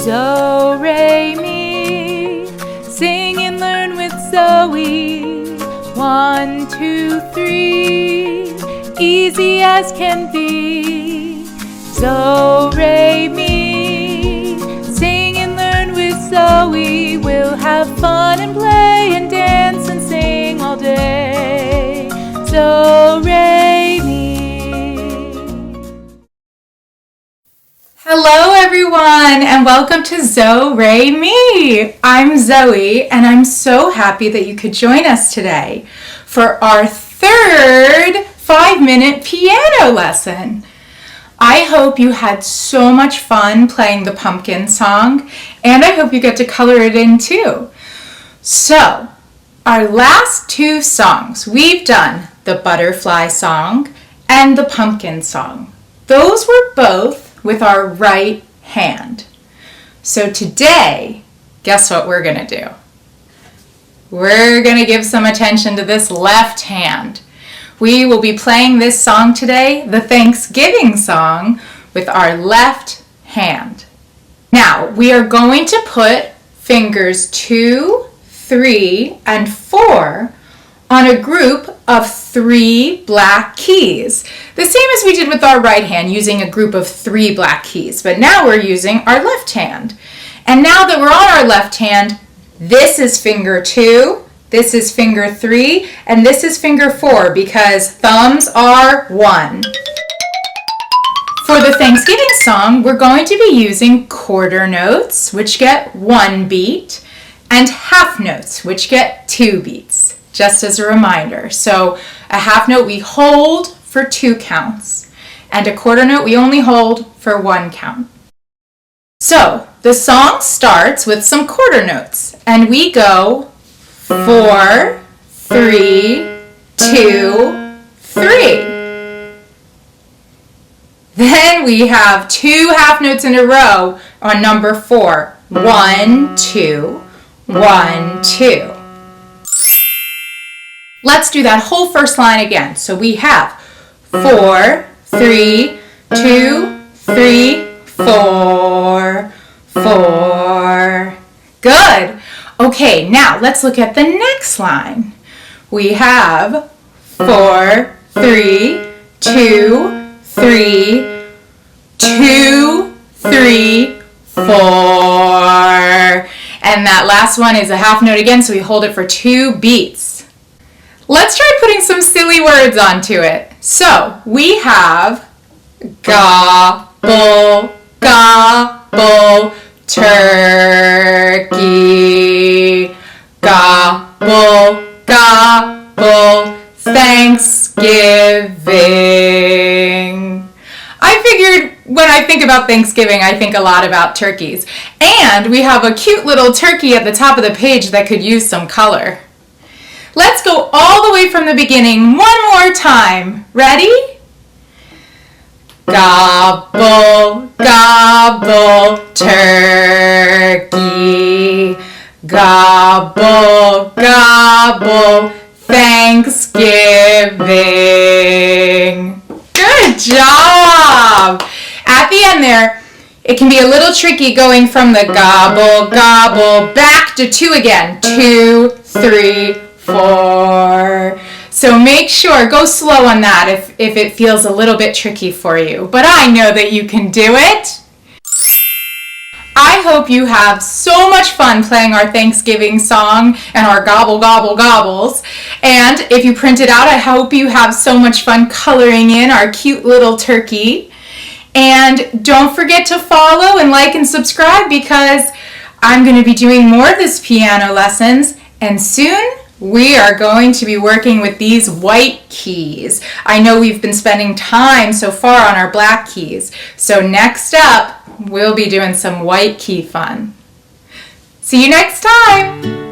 Do, re, mi. Sing and learn with Zoe. 1, 2, 3. Easy as can be. Do, re, mi. Sing and learn with Zoe. We'll have fun and play and dance and sing all day. Do, re, mi. Hello everyone and welcome to Zo, Re, Mi. I'm Zoe and I'm so happy that you could join us today for our third 5-minute piano lesson. I hope you had so much fun playing the pumpkin song, and I hope you get to color it in too. So, our last two songs, we've done the butterfly song and the pumpkin song. Those were both with our right hand. So today, guess what we're going to do? We're going to give some attention to this left hand. We will be playing this song today, the Thanksgiving song, with our left hand. Now, we are going to put fingers 2, 3, and 4 on a group of 3 black keys. The same as we did with our right hand, using a group of 3 black keys. But now we're using our left hand. And now that we're on our left hand, this is finger 2, this is finger 3, and this is finger 4 because thumbs are 1. For the Thanksgiving song, we're going to be using quarter notes, which get 1 beat, and half notes, which get 2 beats, just as a reminder. So a half note we hold for 2 counts, and a quarter note we only hold for 1 count. So the song starts with some quarter notes, and we go 4, 3, 2, 3. Then we have 2 half notes in a row on number 4. 1, 2, 1, 2. Let's do that whole first line again. So we have 4, 3, 2, 3, 4, 4. Good. Okay, now let's look at the next line. We have 4, 3, 2, 3, 2, 3, 4. And that last one is a half note again, so we hold it for 2 beats. Let's try putting some silly words onto it. So we have gobble, gobble, turkey. Gobble, gobble, Thanksgiving. I figured when I think about Thanksgiving, I think a lot about turkeys. And we have a cute little turkey at the top of the page that could use some color. Let's go all the way from the beginning one more time. Ready? Gobble, gobble, turkey. Gobble, gobble, Thanksgiving. Good job! At the end there, it can be a little tricky going from the gobble, gobble, back to 2 again. 2, 3, 4. So make sure, go slow on that if it feels a little bit tricky for you. But I know that you can do it. I hope you have so much fun playing our Thanksgiving song and our gobble, gobble, gobbles. And if you print it out, I hope you have so much fun coloring in our cute little turkey. And don't forget to follow and like and subscribe because I'm going to be doing more of this piano lessons, and soon we are going to be working with these white keys. I know we've been spending time so far on our black keys. So next up, we'll be doing some white key fun. See you next time!